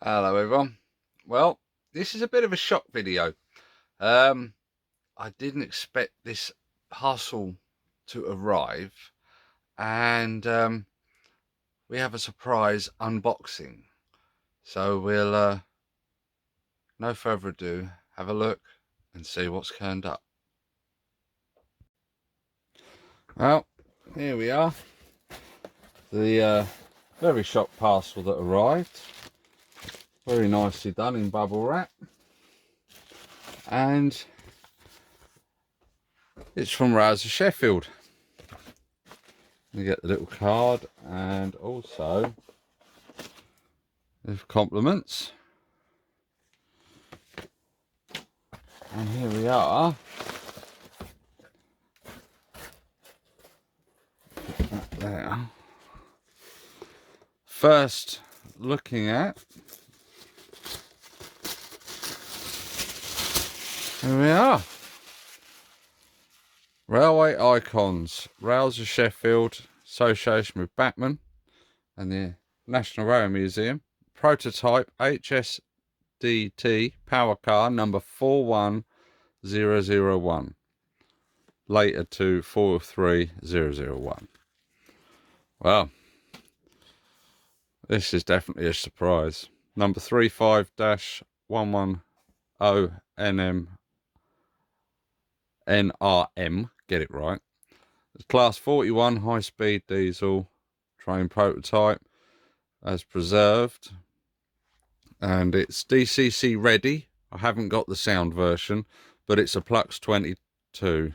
Hello everyone. Well, this is a bit of a shock video. I didn't expect this parcel to arrive, and we have a surprise unboxing. So we'll, no further ado, have a look and see what's turned up. Well, here we are. The very shock parcel that arrived. Very nicely done in bubble wrap. And it's from Sheffield. You get the little card and also with compliments. And here we are. Put that there. First looking at, here we are. Railway Icons, Rails of Sheffield, association with Bachmann and the National Rail Museum. Prototype HST Power Car number 41001. Later to 43001. Well, this is definitely a surprise. Number 35-110NRM, get it right. It's class 41 high-speed diesel train prototype as preserved, and it's DCC ready. I haven't got the sound version, but it's a Plux 22,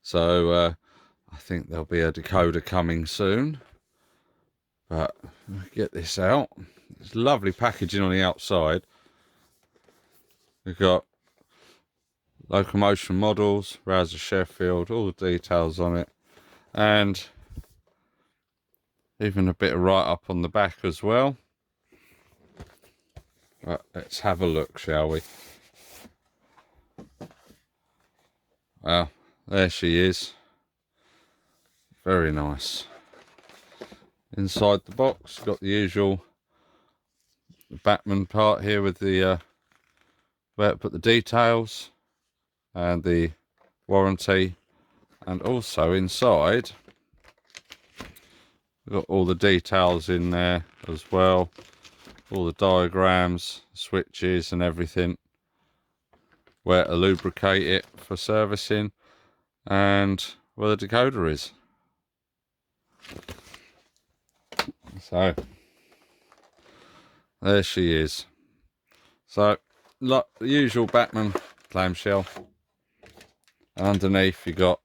so I think there'll be a decoder coming soon. But get this out. It's lovely packaging on the outside. We've got locomotion models, Rails of Sheffield, all the details on it, and even a bit of write-up on the back as well. But let's have a look, shall we? Well, there she is. Very nice. Inside the box, got the usual Bachmann part here with the where to put the details and the warranty, and also inside we've got all the details in there as well, all the diagrams, switches and everything, where to lubricate it for servicing, and where the decoder is. So there she is. So like the usual Bachmann clamshell. Underneath you got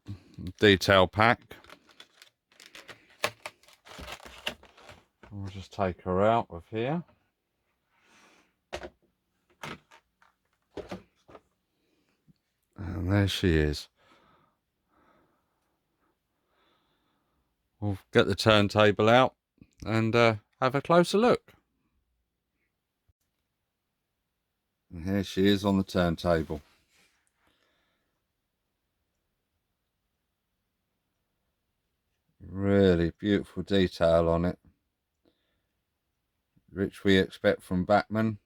detail pack. I'll just take her out of here. And there she is. We'll get the turntable out and have a closer look. And here she is on the turntable. Really beautiful detail on it, which we expect from Bachmann.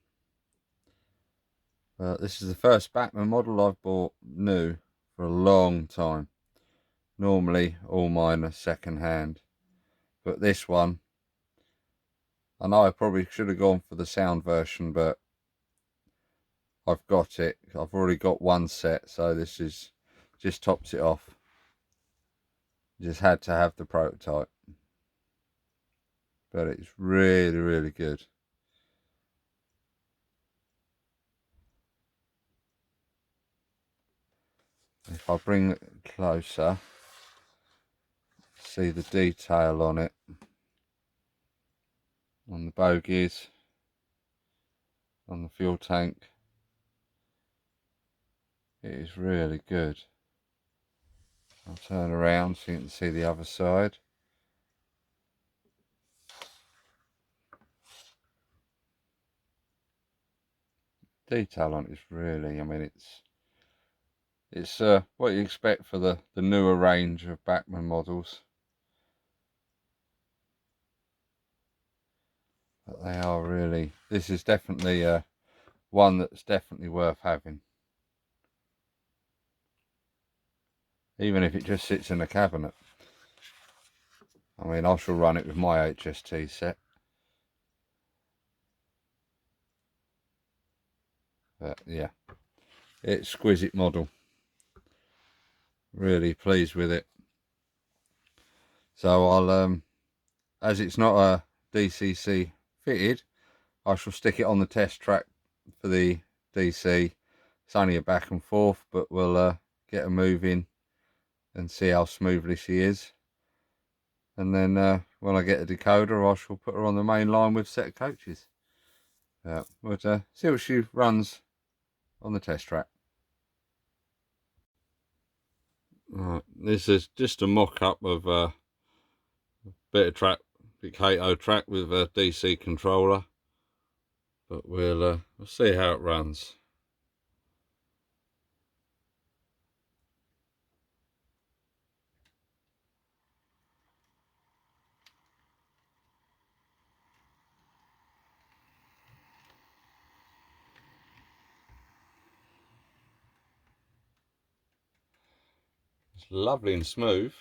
This is the first Bachmann model I've bought new for a long time. Normally all mine are second hand, but this one, I know I probably should have gone for the sound version, but I've got it. I've already got one set, so this is just tops it off. Just had to have the prototype, but it's really, really good. If I bring it closer, see the detail on it, on the bogies, on the fuel tank. It is really good. I'll turn around so you can see the other side. Detail on it is really, I mean, it's what you expect for the newer range of Bachmann models. But They are really, this is definitely one that's definitely worth having. Even if it just sits in a cabinet. I mean, I shall run it with my HST set. But yeah, exquisite model. Really pleased with it. So I'll, as it's not a DCC fitted, I shall stick it on the test track for the DC. It's only a back and forth, but we'll get her moving and see how smoothly she is. And then when I get a decoder, I shall put her on the main line with a set of coaches. We'll see what she runs on the test track. Right, this is just a mock-up of a bit of track, Picato track with a DC controller, but we'll see how it runs. It's lovely and smooth.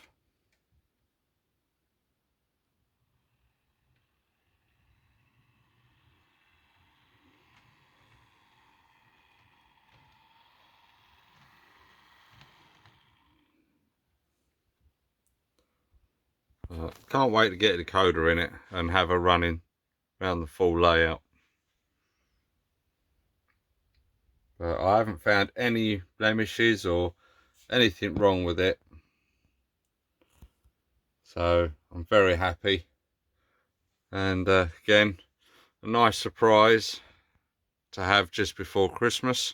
Can't wait to get a decoder in it and have her running around the full layout. But I haven't found any blemishes or anything wrong with it, so I'm very happy. And again, a nice surprise to have just before Christmas.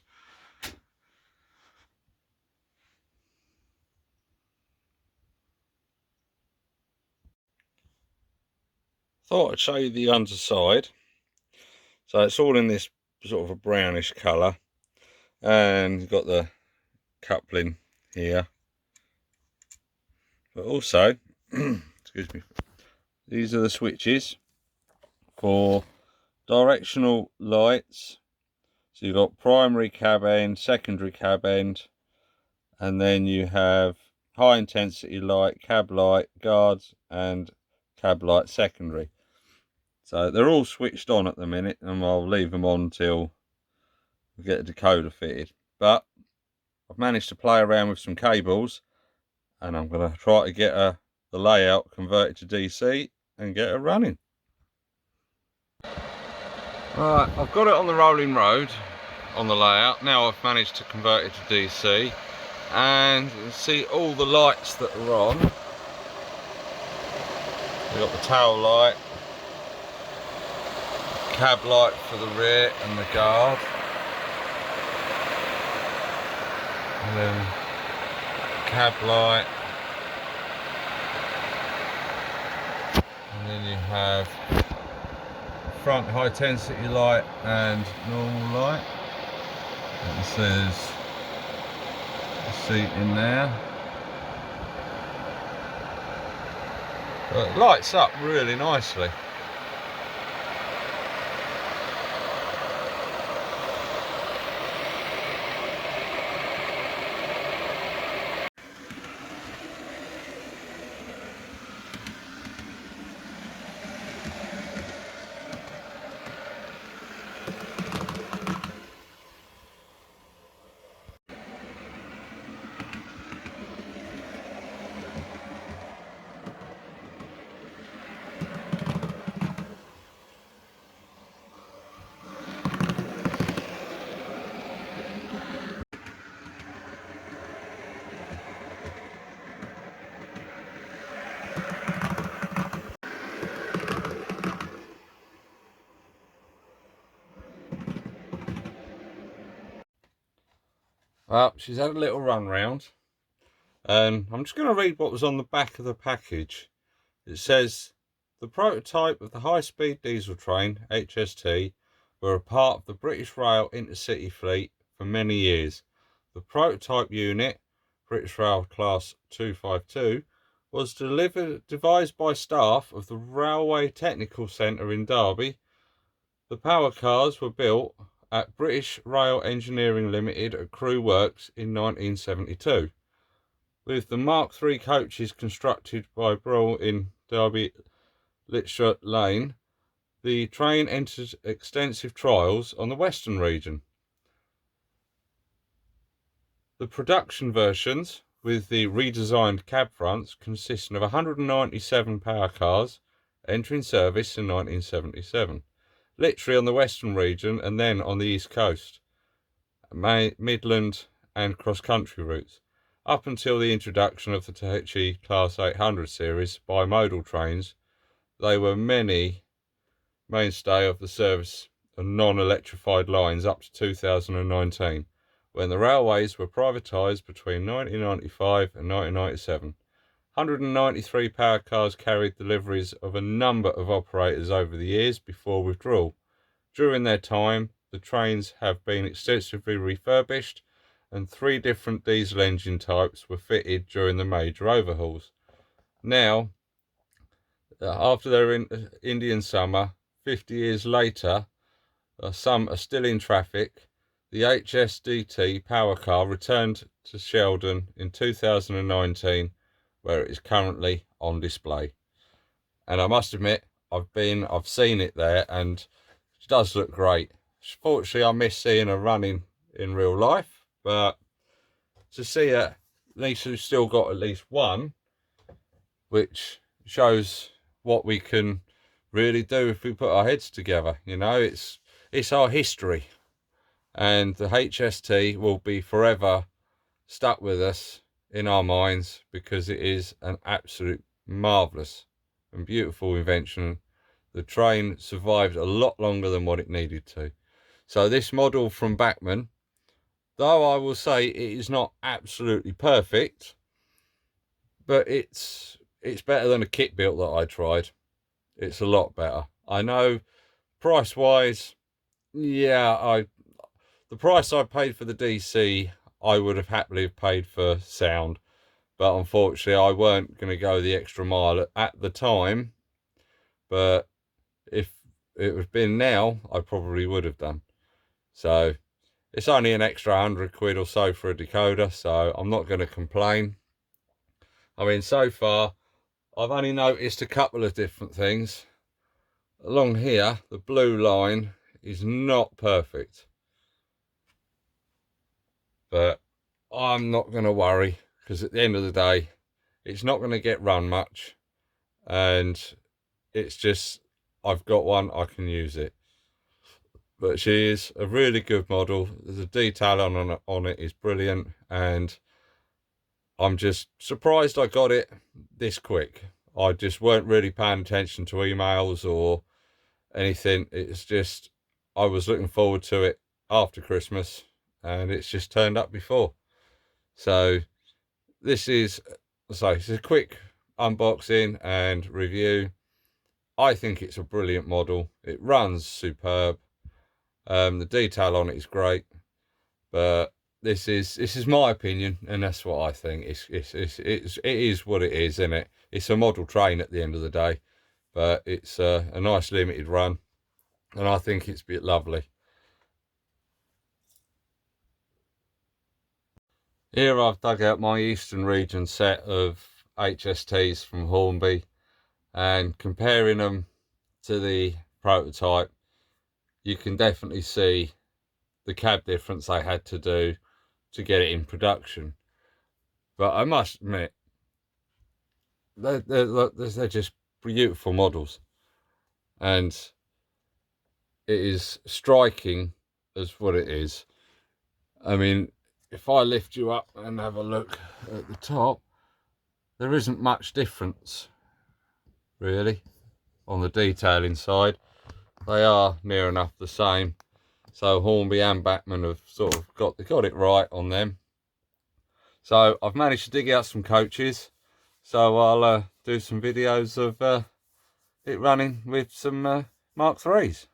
Thought I'd show you the underside. So it's all in this sort of a brownish colour, and you've got the coupling here, but also excuse me, these are the switches for directional lights. So you've got primary cab end, secondary cab end, and then you have high intensity light, cab light, guards, and cab light secondary. So they're all switched on at the minute, and I'll leave them on until we get a decoder fitted. But I've managed to play around with some cables, and I'm going to try to get the layout converted to DC and get her running. Right, I've got it on the rolling road on the layout. Now I've managed to convert it to DC, and you can see all the lights that are on. We've got the tail light, cab light for the rear and the guard, and then cab light, and then you have front high intensity light and normal light. And this is the seat in there. But it lights up really nicely. Well, she's had a little run round, and I'm just going to read what was on the back of the package. It says, the prototype of the high-speed diesel train, HST, were a part of the British Rail intercity fleet for many years. The prototype unit, British Rail Class 252, was devised by staff of the Railway Technical Centre in Derby The power cars were built at British Rail Engineering Limited at Crewe Works in 1972, with the Mark III coaches constructed by Brill in Derby Litchfield Lane. The train entered extensive trials on the Western region. The production versions, with the redesigned cab fronts, consisting of 197 power cars entering service in 1977, literally on the Western region and then on the East Coast, Midland and cross-country routes, up until the introduction of the Tahichi Class 800 series bimodal trains. They were mainstay of the service of non-electrified lines up to 2019, when the railways were privatised between 1995 and 1997. 193 power cars carried deliveries of a number of operators over the years before withdrawal. During their time, the trains have been extensively refurbished, and 3 different diesel engine types were fitted during the major overhauls. Now, after their Indian summer, 50 years later, some are still in traffic. The HST power car returned to Sheldon in 2019, where it is currently on display. And I must admit, I've seen it there, and it does look great. Fortunately, I miss seeing her running in real life, but to see it, at least we've still got at least one, which shows what we can really do if we put our heads together. You know, it's our history, and the HST will be forever stuck with us in our minds because it is an absolute marvellous and beautiful invention. The train survived a lot longer than what it needed to. So this model from Bachmann, though I will say it is not absolutely perfect, but it's better than a kit built that I tried. It's a lot better. I know price wise, yeah, the price I paid for the DC, I would have happily paid for sound, but unfortunately I weren't going to go the extra mile at the time. But if it had been now, I probably would have done. So it's only an extra £100 or so for a decoder, so I'm not going to complain. I mean, so far I've only noticed a couple of different things. Along here, the blue line is not perfect, but I'm not going to worry, because at the end of the day, it's not going to get run much, and it's just, I've got one, I can use it. But she is a really good model. The detail on it is brilliant, and I'm just surprised I got it this quick. I just weren't really paying attention to emails or anything. It's just, I was looking forward to it after Christmas, and it's just turned up before. So this is, it's a quick unboxing and review. I think it's a brilliant model. It runs superb. The detail on it is great, but this is my opinion, and that's what I think. It is what it is, isn't it? It's a model train at the end of the day, but it's a nice limited run, and I think it's lovely. Here I've dug out my Eastern region set of HSTs from Hornby, and comparing them to the prototype, you can definitely see the cab difference they had to do to get it in production. But I must admit, they're just beautiful models, and it is striking as what it is. I mean, if I lift you up and have a look at the top, there isn't much difference really on the detailing side. They are near enough the same. So Hornby and Bachmann have sort of got it right on them. So I've managed to dig out some coaches, so I'll do some videos of it running with some Mark IIIs.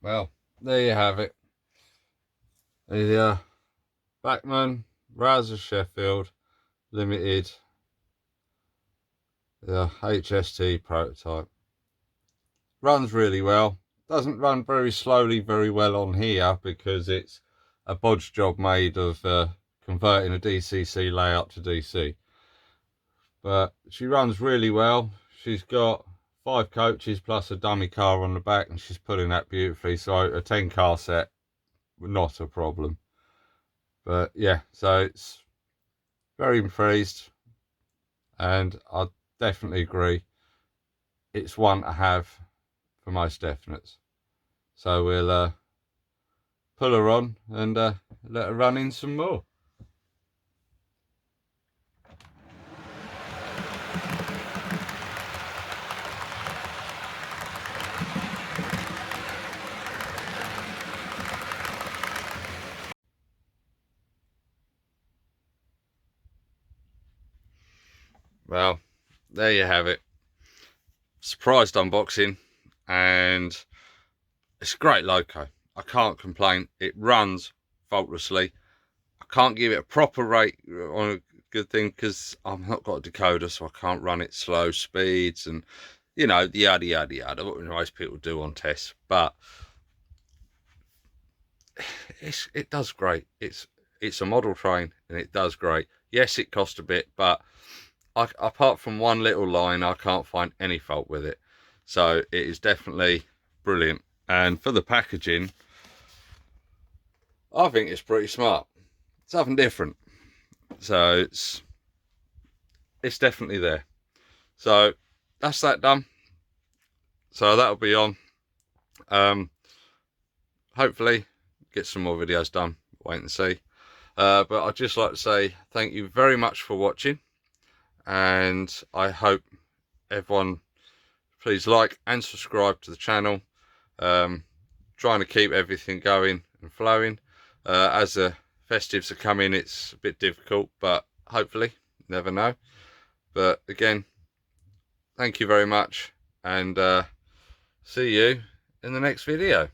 Well, there you have it. The Bachmann Sheffield Limited, the HST Prototype. Runs really well. Doesn't run very slowly very well on here because it's a bodge job made of converting a DCC layout to DC. But she runs really well. She's got 5 coaches plus a dummy car on the back, and she's putting that beautifully. So a 10 car set, not a problem. But yeah, so it's very pleased, and I definitely agree it's one to have for most definites. So we'll pull her on and let her run in some more. Well, there you have it. Surprised unboxing, and it's a great loco. I can't complain. It runs faultlessly. I can't give it a proper rate on a good thing because I've not got a decoder, so I can't run it slow speeds and, you know, the yada yada yada, what most people do on tests. But it does great. It's a model train and it does great. Yes, it cost a bit, but apart from one little line, I can't find any fault with it. So it is definitely brilliant. And for the packaging, I think it's pretty smart. Something different. So it's definitely there. So that's that done. So that'll be on. Hopefully get some more videos done. Wait and see. But I'd just like to say thank you very much for watching, and I hope everyone please like and subscribe to the channel. Trying to keep everything going and flowing. As the festives are coming, it's a bit difficult, but hopefully, never know. But again, thank you very much, and see you in the next video.